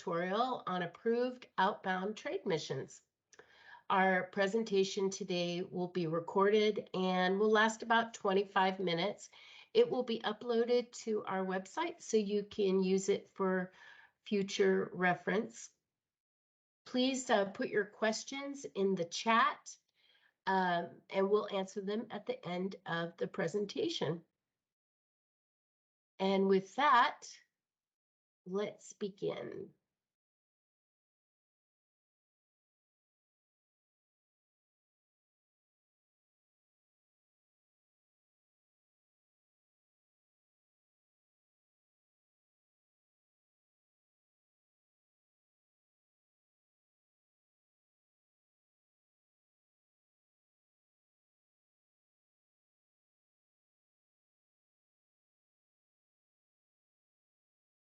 tutorial on approved outbound trade missions. Our presentation today will be recorded and will last about 25 minutes. It will be uploaded to our website so you can use it for future reference. Please put your questions in the chat and we'll answer them at the end of the presentation. And with that, let's begin.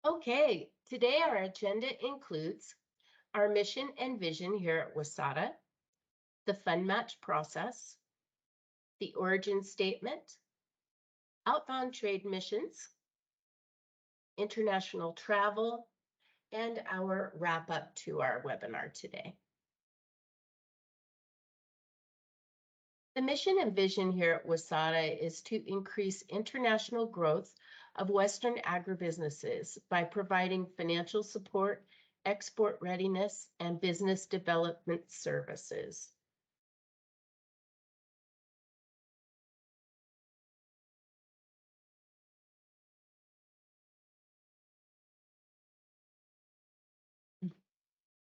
Okay, today our agenda includes our mission and vision here at WSATA, the FundMatch process, the origin statement, outbound trade missions, international travel, and our wrap up to our webinar today. The mission and vision here at WSATA is to increase international growth of Western agribusinesses by providing financial support, export readiness, and business development services.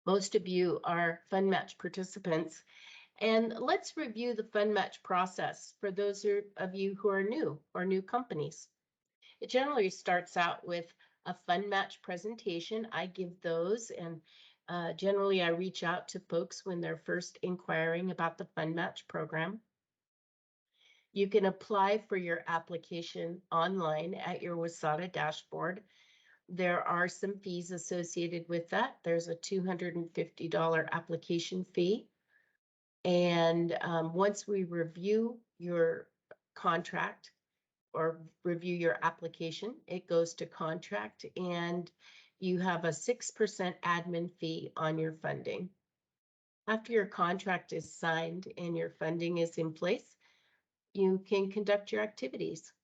Most of you are FundMatch participants, and let's review the FundMatch process for those of you who are new or new companies. It generally starts out with a FundMatch presentation. I give those, and generally I reach out to folks when they're first inquiring about the FundMatch program. You can apply for your application online at your WSATA dashboard. There are some fees associated with that. There's a $250 application fee. And once we review your contract or review your application, it goes to contract and you have a 6% admin fee on your funding. After your contract is signed and your funding is in place, you can conduct your activities.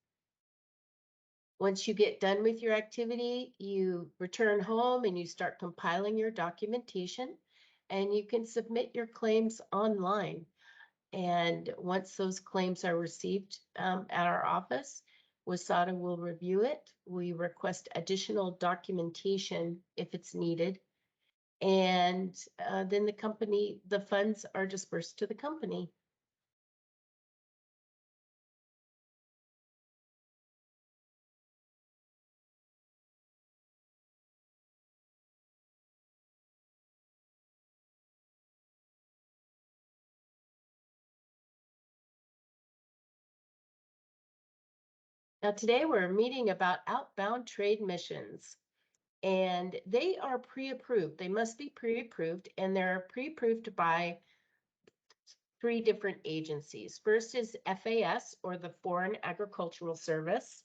Once you get done with your activity, you return home and you start compiling your documentation, and you can submit your claims online. And once those claims are received at our office, WSATA will review it. We request additional documentation if it's needed. And then the funds are dispersed to the company. Now today we're meeting about outbound trade missions, and they are pre-approved. They must be pre-approved, and they're pre-approved by 3 different agencies. First is FAS, or the Foreign Agricultural Service.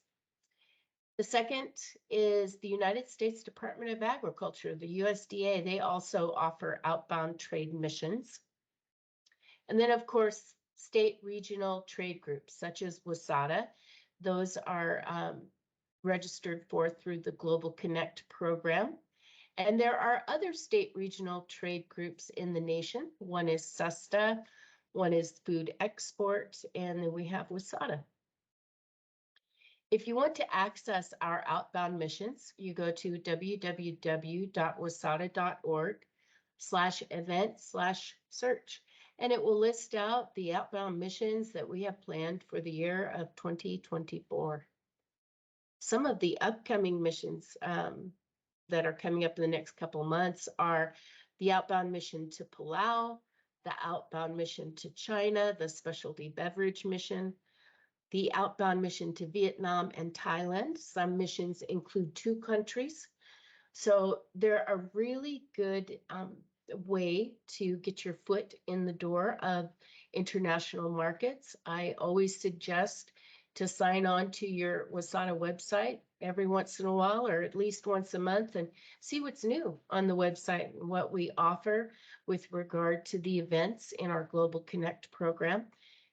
The second is the United States Department of Agriculture, the USDA. They also offer outbound trade missions. And then, of course, state regional trade groups, such as WSATA. Those are registered for through the Global Connect program. And there are other state regional trade groups in the nation. One is SUSTA, one is Food Export, and then we have WSATA. If you want to access our outbound missions, you go to www.wasata.org/event/search, and it will list out the outbound missions that we have planned for the year of 2024. Some of the upcoming missions that are coming up in the next couple months are the outbound mission to Palau, the outbound mission to China, the specialty beverage mission, the outbound mission to Vietnam and Thailand. Some missions include 2 countries. So they're a really good way to get your foot in the door of international markets. I always suggest to sign on to your WSATA website every once in a while, or at least once a month, and see what's new on the website and what we offer with regard to the events in our Global Connect program.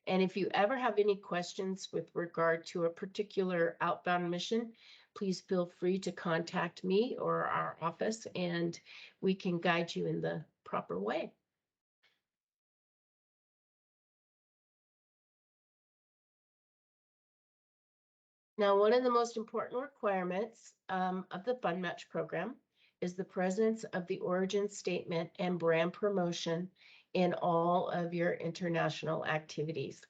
And if you ever have any questions with regard to a particular outbound mission, please feel free to contact me or our office, and we can guide you in the proper way. Now, one of the most important requirements of the FundMatch program is the presence of the origin statement and brand promotion in all of your international activities.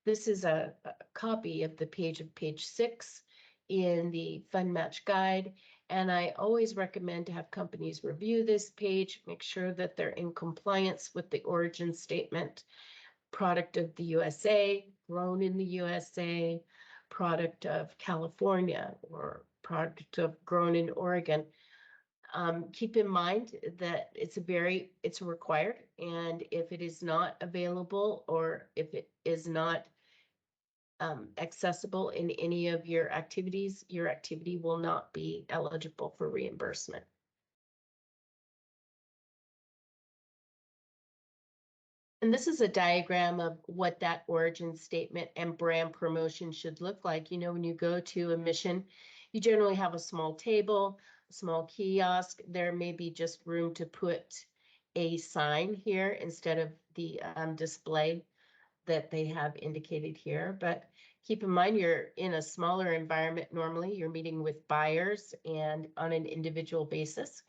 This is a copy of the page 6 in the FundMatch guide, and I always recommend to have companies review this page, make sure that they're in compliance with the origin statement, product of the USA, grown in the USA, product of California, or product of grown in Oregon. Keep in mind that it's required, and if it is not available or if it is not accessible in any of your activities, your activity will not be eligible for reimbursement. And this is a diagram of what that origin statement and brand promotion should look like. You know, when you go to a mission, you generally have a small table, a small kiosk. There may be just room to put a sign here instead of the display that they have indicated here. But keep in mind, you're in a smaller environment. Normally, you're meeting with buyers and on an individual basis.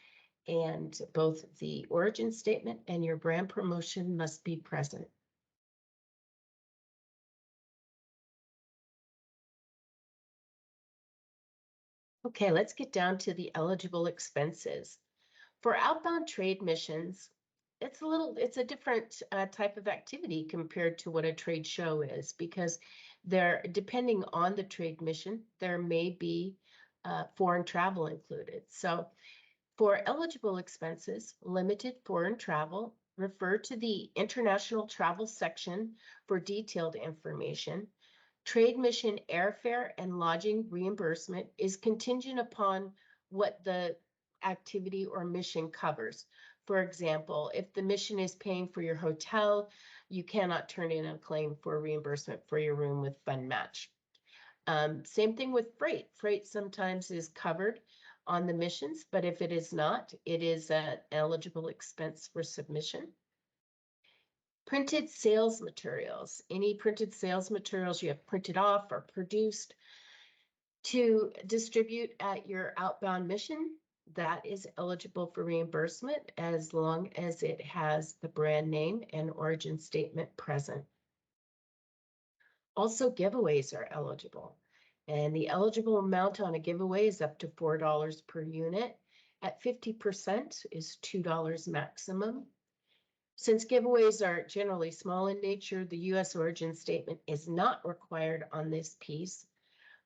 And both the origin statement and your brand promotion must be present. Okay, let's get down to the eligible expenses. For outbound trade missions, it's a different type of activity compared to what a trade show is, because depending on the trade mission, there may be foreign travel included. So for eligible expenses, limited foreign travel, refer to the international travel section for detailed information. Trade mission airfare and lodging reimbursement is contingent upon what the activity or mission covers. For example, if the mission is paying for your hotel, you cannot turn in a claim for reimbursement for your room with FundMatch. Same thing with freight. Freight sometimes is covered on the missions, but if it is not, it is an eligible expense for submission. Printed sales materials. Any printed sales materials you have printed off or produced to distribute at your outbound mission, that is eligible for reimbursement as long as it has the brand name and origin statement present. Also, giveaways are eligible, and the eligible amount on a giveaway is up to $4 per unit. At 50% is $2 maximum. Since giveaways are generally small in nature, the U.S. origin statement is not required on this piece,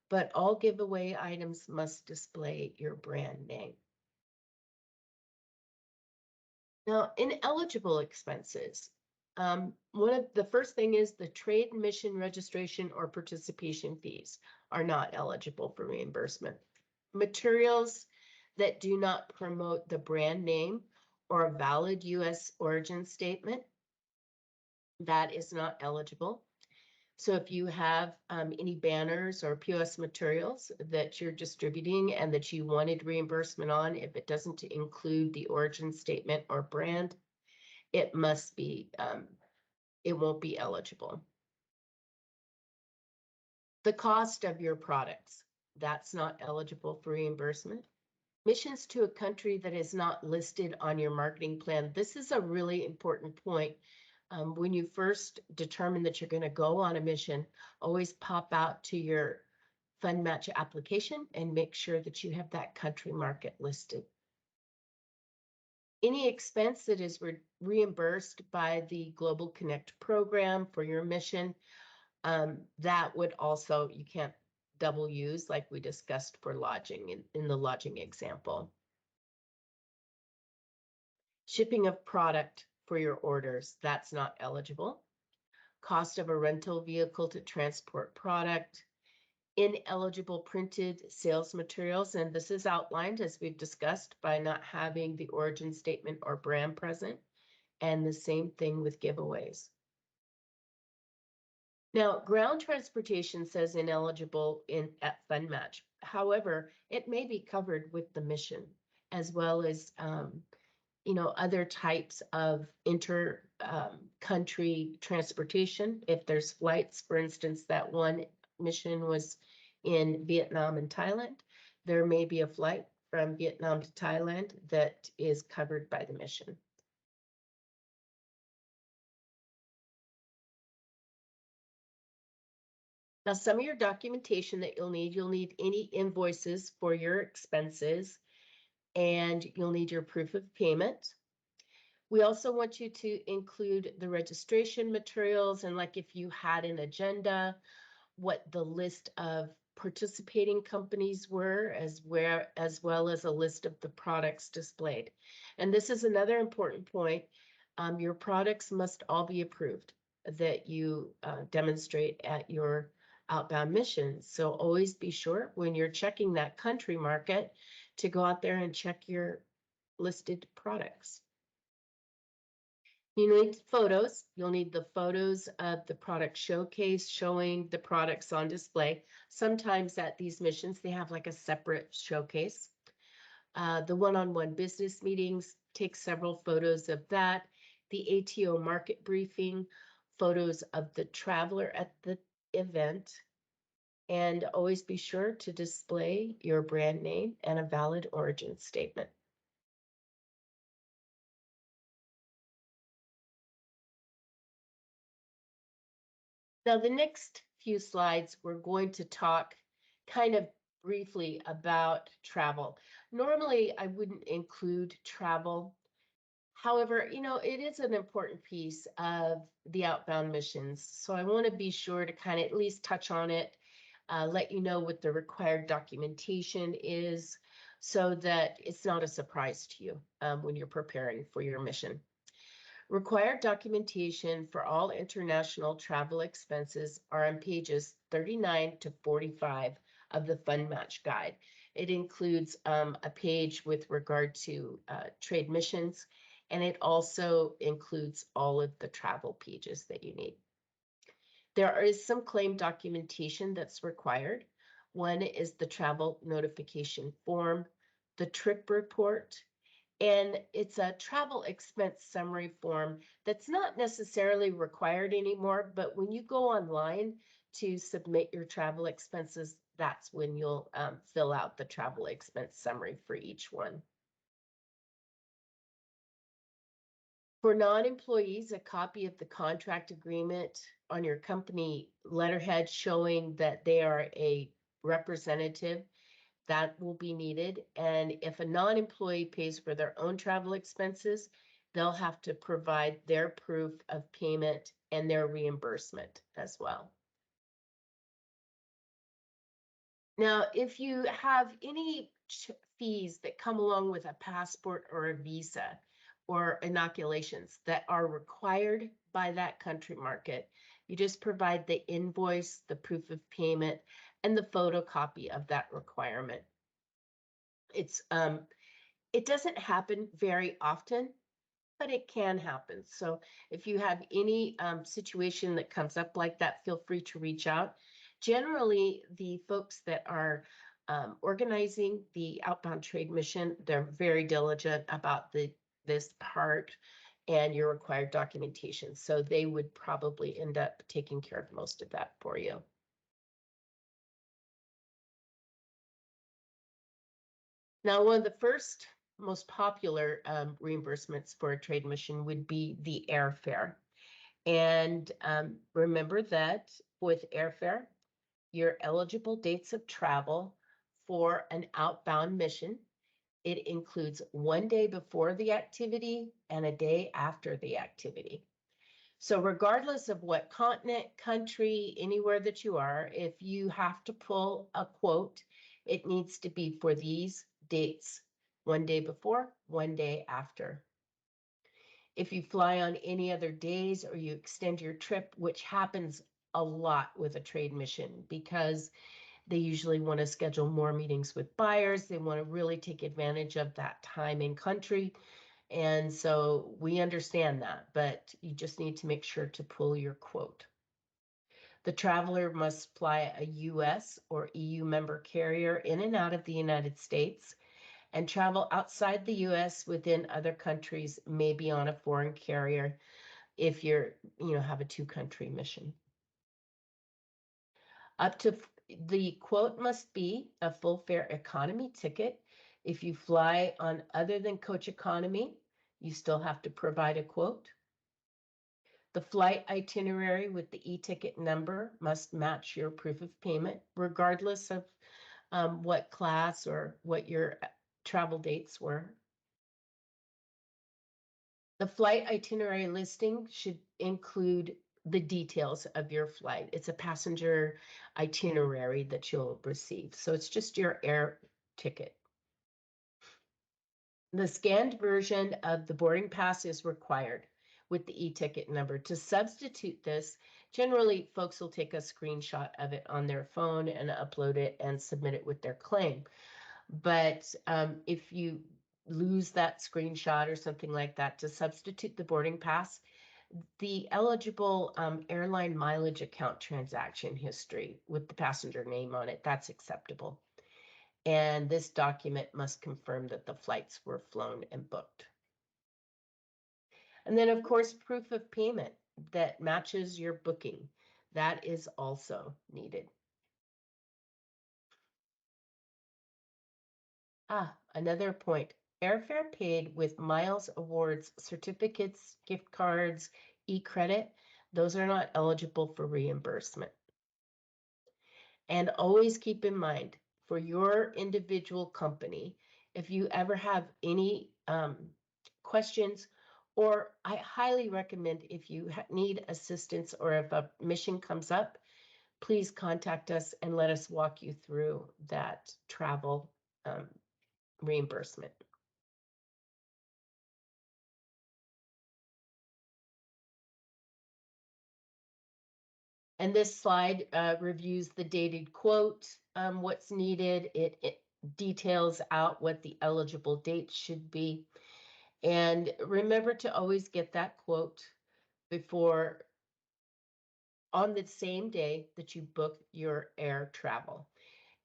but all giveaway items must display your brand name. Now, ineligible expenses. The first thing is the trade mission registration or participation fees are not eligible for reimbursement. Materials that do not promote the brand name or a valid U.S. origin statement, that is not eligible. So if you have any banners or POS materials that you're distributing and that you wanted reimbursement on, if it doesn't include the origin statement or brand, it must be, it won't be eligible. The cost of your products, that's not eligible for reimbursement. Missions to a country that is not listed on your marketing plan. This is a really important point. When you first determine that you're going to go on a mission, always pop out to your FundMatch application and make sure that you have that country market listed. Any expense that is reimbursed by the Global Connect program for your mission, that would also, you can't double use like we discussed for lodging in the lodging example. Shipping of product for your orders, that's not eligible. Cost of a rental vehicle to transport product. ineligible printed sales materials, and this is outlined as we've discussed by not having the origin statement or brand present, and the same thing with giveaways. Now, ground transportation says ineligible at FundMatch. However, it may be covered with the mission, as well as other types of inter-country transportation. If there's flights, for instance, that one mission was in Vietnam and Thailand, there may be a flight from Vietnam to Thailand that is covered by the mission. Now, some of your documentation that you'll need any invoices for your expenses, and you'll need your proof of payment. We also want you to include the registration materials, and like if you had an agenda, what the list of participating companies were, as well as a list of the products displayed. And this is another important point. Your products must all be approved that you demonstrate at your outbound missions. So always be sure when you're checking that country market to go out there and check your listed products. You need photos. You'll need the photos of the product showcase showing the products on display. Sometimes at these missions, they have like a separate showcase. The one-on-one business meetings, take several photos of that. The ATO market briefing, photos of the traveler at the event. And always be sure to display your brand name and a valid origin statement. Now, the next few slides, we're going to talk kind of briefly about travel. Normally, I wouldn't include travel. However, it is an important piece of the outbound missions. So I want to be sure to kind of at least touch on it, let you know what the required documentation is so that it's not a surprise to you when you're preparing for your mission. Required documentation for all international travel expenses are on pages 39 to 45 of the FundMatch guide. It includes a page with regard to trade missions, and it also includes all of the travel pages that you need. There is some claim documentation that's required. One is the travel notification form, the trip report, and it's a travel expense summary form that's not necessarily required anymore, but when you go online to submit your travel expenses, that's when you'll fill out the travel expense summary for each one. For non-employees, a copy of the contract agreement on your company letterhead showing that they are a representative, that will be needed. And if a non-employee pays for their own travel expenses, they'll have to provide their proof of payment and their reimbursement as well. Now, if you have any fees that come along with a passport or a visa or inoculations that are required by that country market, you just provide the invoice, the proof of payment, and the photocopy of that requirement. It doesn't happen very often, but it can happen. So if you have any situation that comes up like that, feel free to reach out. Generally, the folks that are organizing the outbound trade mission, they're very diligent about this part and your required documentation. So they would probably end up taking care of most of that for you. Now, one of the first most popular reimbursements for a trade mission would be the airfare. And remember that with airfare, your eligible dates of travel for an outbound mission, it includes 1 day before the activity and a day after the activity. So regardless of what continent, country, anywhere that you are, if you have to pull a quote, it needs to be for these dates, 1 day before, 1 day after. If you fly on any other days or you extend your trip, which happens a lot with a trade mission because They usually want to schedule more meetings with buyers. They want to really take advantage of that time in country. And so we understand that, but you just need to make sure to pull your quote. The traveler must fly a US or EU member carrier in and out of the United States, and travel outside the US within other countries may be on a foreign carrier if have a two-country mission. The quote must be a full fare economy ticket. If you fly on other than coach economy, you still have to provide a quote. The flight itinerary with the e-ticket number must match your proof of payment, regardless of what class or what your travel dates were. The flight itinerary listing should include the details of your flight. It's a passenger itinerary that you'll receive. So it's just your air ticket. The scanned version of the boarding pass is required with the e-ticket number. To substitute this, generally folks will take a screenshot of it on their phone and upload it and submit it with their claim. But if you lose that screenshot or something like that, to substitute the boarding pass, the eligible airline mileage account transaction history with the passenger name on it, that's acceptable. And this document must confirm that the flights were flown and booked. And then, of course, proof of payment that matches your booking. That is also needed. Another point. Airfare paid with miles, awards, certificates, gift cards, e-credit, those are not eligible for reimbursement. And always keep in mind, for your individual company, if you ever have any questions, or I highly recommend if you need assistance or if a mission comes up, please contact us and let us walk you through that travel reimbursement. And this slide reviews the dated quote, what's needed. It details out what the eligible dates should be. And remember to always get that quote on the same day that you book your air travel.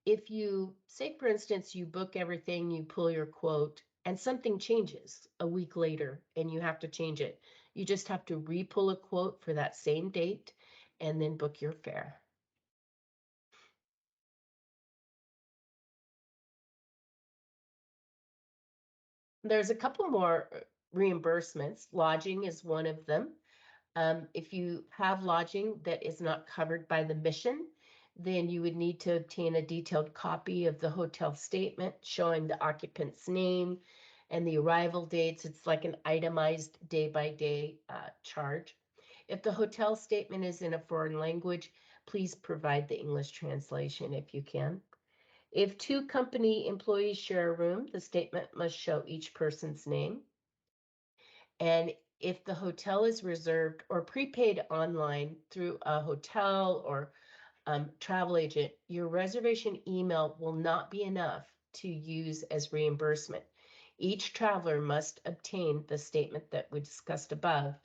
If you say, for instance, you book everything, you pull your quote, and something changes a week later and you have to change it, you just have to re-pull a quote for that same date and then book your fare. There's a couple more reimbursements. Lodging is one of them. If you have lodging that is not covered by the mission, then you would need to obtain a detailed copy of the hotel statement showing the occupant's name and the arrival dates. It's like an itemized day-by-day charge. If the hotel statement is in a foreign language, please provide the English translation if you can. If two company employees share a room, the statement must show each person's name. And if the hotel is reserved or prepaid online through a hotel or travel agent, your reservation email will not be enough to use as reimbursement. Each traveler must obtain the statement that we discussed above,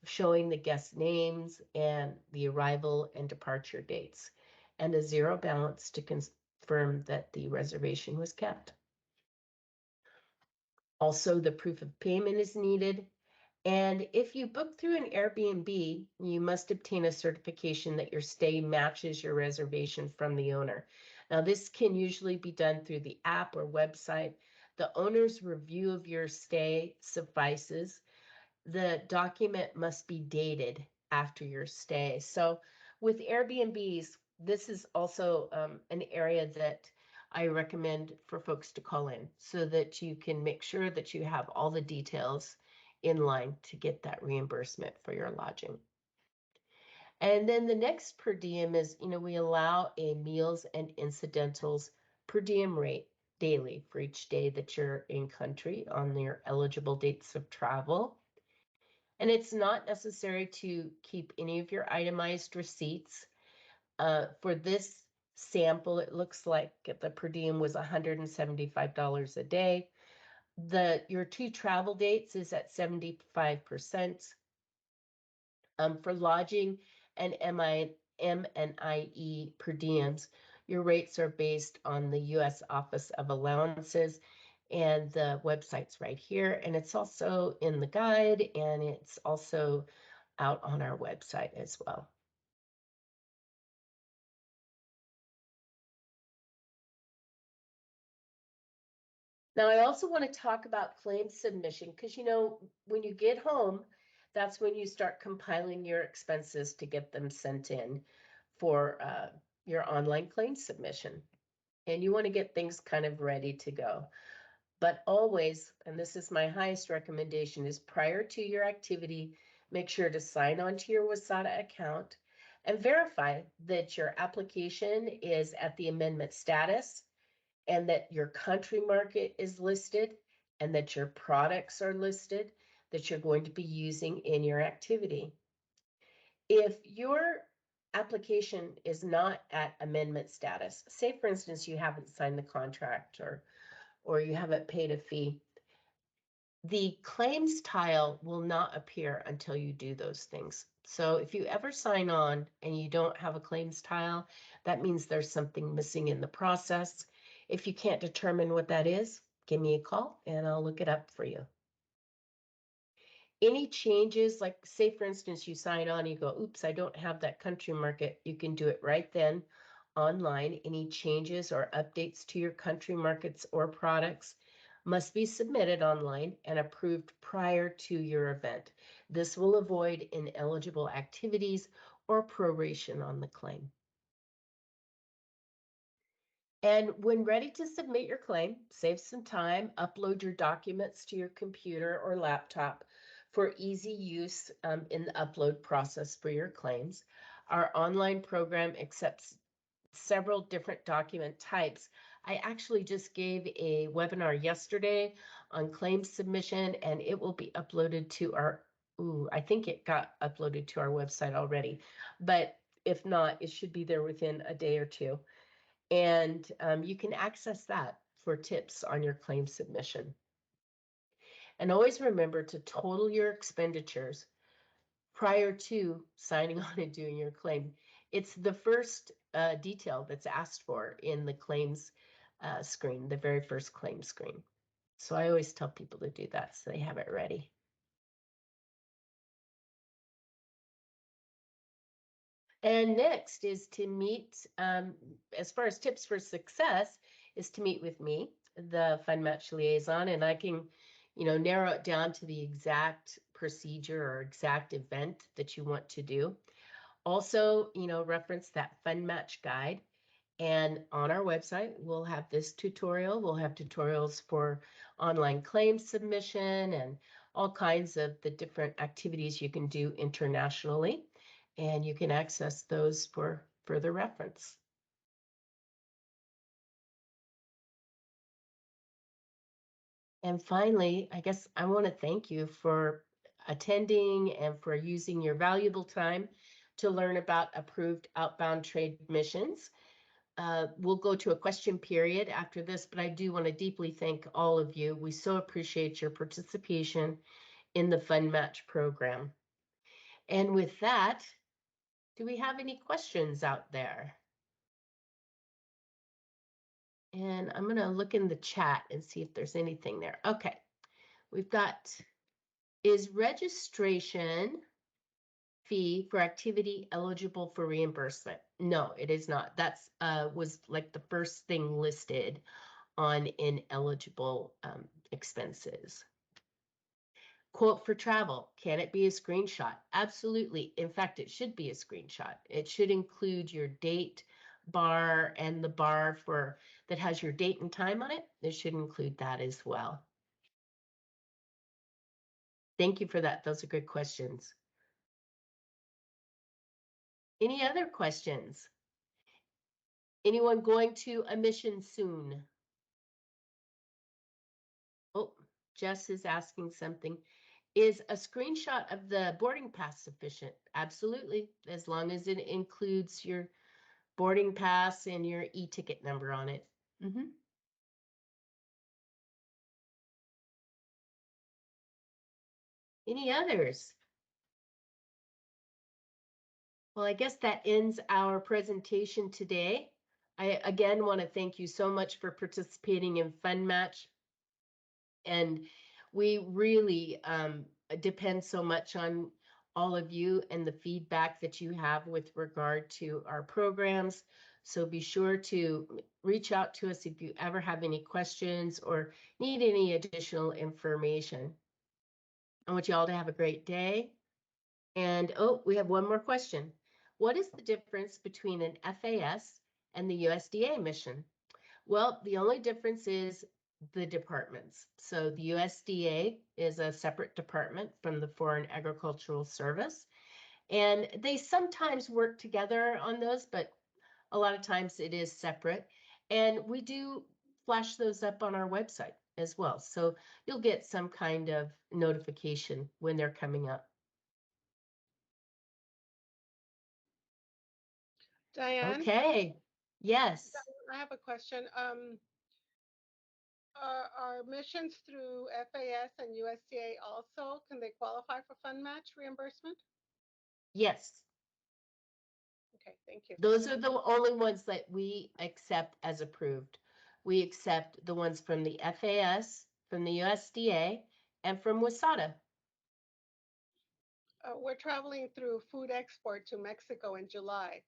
showing the guest names and the arrival and departure dates, and a zero balance to confirm that the reservation was kept. Also, the proof of payment is needed. And if you book through an Airbnb, you must obtain a certification that your stay matches your reservation from the owner. Now, this can usually be done through the app or website. The owner's review of your stay suffices. The document must be dated after your stay. So with Airbnbs, this is also an area that I recommend for folks to call in so that you can make sure that you have all the details in line to get that reimbursement for your lodging. And then the next per diem is, we allow a meals and incidentals per diem rate daily for each day that you're in country on your eligible dates of travel. And it's not necessary to keep any of your itemized receipts. For this sample, it looks like the per diem was $175 a day. Your 2 travel dates is at 75%. For lodging and M&IE per diems, your rates are based on the U.S. Office of Allowances, and the website's right here. And it's also in the guide, and it's also out on our website as well. Now, I also want to talk about claim submission because, when you get home, that's when you start compiling your expenses to get them sent in for your online claim submission. And you want to get things kind of ready to go. But always, and this is my highest recommendation, is prior to your activity, make sure to sign on to your WSATA account and verify that your application is at the amendment status and that your country market is listed and that your products are listed that you're going to be using in your activity. If your application is not at amendment status, say for instance, you haven't signed the contract or you haven't paid a fee, the claims tile will not appear until you do those things. So if you ever sign on and you don't have a claims tile, that means there's something missing in the process. If you can't determine what that is, give me a call and I'll look it up for you. Any changes, like say for instance, you sign on, you go, oops, I don't have that country market. You can do it right then online. Any changes or updates to your country markets or products must be submitted online and approved prior to your event. This will avoid ineligible activities or proration on the claim. And when ready to submit your claim, save some time, upload your documents to your computer or laptop for easy use in the upload process for your claims. Our online program accepts several different document types. I actually just gave a webinar yesterday on claim submission, and it will be uploaded to our, I think it got uploaded to our website already, but if not, it should be there within a day or two. And you can access that for tips on your claim submission. And always remember to total your expenditures prior to signing on and doing your claim. It's the first detail that's asked for in the claims screen, the very first claim screen. So I always tell people to do that so they have it ready. And next is to meet, as far as tips for success, is to meet with me, the FundMatch liaison, and I can, narrow it down to the exact procedure or exact event that you want to do. Also, reference that FundMatch guide. And on our website, we'll have this tutorial. We'll have tutorials for online claim submission and all kinds of the different activities you can do internationally. And you can access those for further reference. And finally, I guess I want to thank you for attending and for using your valuable time to learn about approved outbound trade missions. We'll go to a question period after this, but I do want to deeply thank all of you. We so appreciate your participation in the FundMatch program. And with that, do we have any questions out there? And I'm going to look in the chat and see if there's anything there. Okay, we've got, is registration fee for activity eligible for reimbursement? No, it is not. That's was like the first thing listed on ineligible expenses. Quote for travel, can it be a screenshot? Absolutely. In fact, it should be a screenshot. It should include your date bar and the bar that has your date and time on it. It should include that as well. Thank you for that. Those are good questions. Any other questions? Anyone going to a mission soon? Oh, Jess is asking something. Is a screenshot of the boarding pass sufficient? Absolutely, as long as it includes your boarding pass and your e-ticket number on it. Any others? Well, I guess that ends our presentation today. I again want to thank you so much for participating in FundMatch. And we really depend so much on all of you and the feedback that you have with regard to our programs. So be sure to reach out to us if you ever have any questions or need any additional information. I want you all to have a great day. And oh, we have one more question. What is the difference between an FAS and the USDA mission? Well, the only difference is the departments. So the USDA is a separate department from the Foreign Agricultural Service, and they sometimes work together on those, but a lot of times it is separate. And we do flash those up on our website as well. So you'll get some kind of notification when they're coming up. Diane? Okay. Yes. I have a question. Are missions through FAS and USDA also, can they qualify for FundMatch reimbursement? Yes. Okay, thank you. Those are the only ones that we accept as approved. We accept the ones from the FAS, from the USDA, and from WSADA. We're traveling through food export to Mexico in July.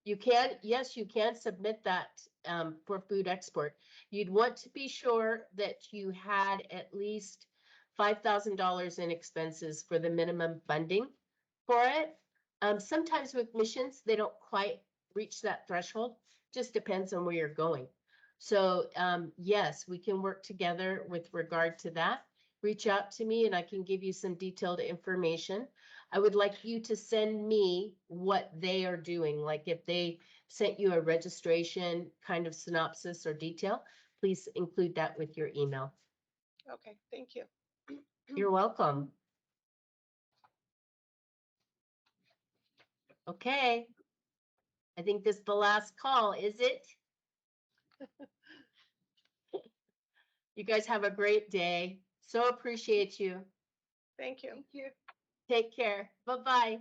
You can, yes, you can submit that for food export. You'd want to be sure that you had at least $5,000 in expenses for the minimum funding for it. Sometimes with missions, they don't quite reach that threshold. Just depends on where you're going. So yes, we can work together with regard to that. Reach out to me and I can give you some detailed information. I would like you to send me what they are doing. Like if they sent you a registration kind of synopsis or detail, please include that with your email. Okay, thank you. You're welcome. Okay. I think this is the last call, is it? You guys have a great day. So appreciate you. Thank you. Take care. Bye-bye.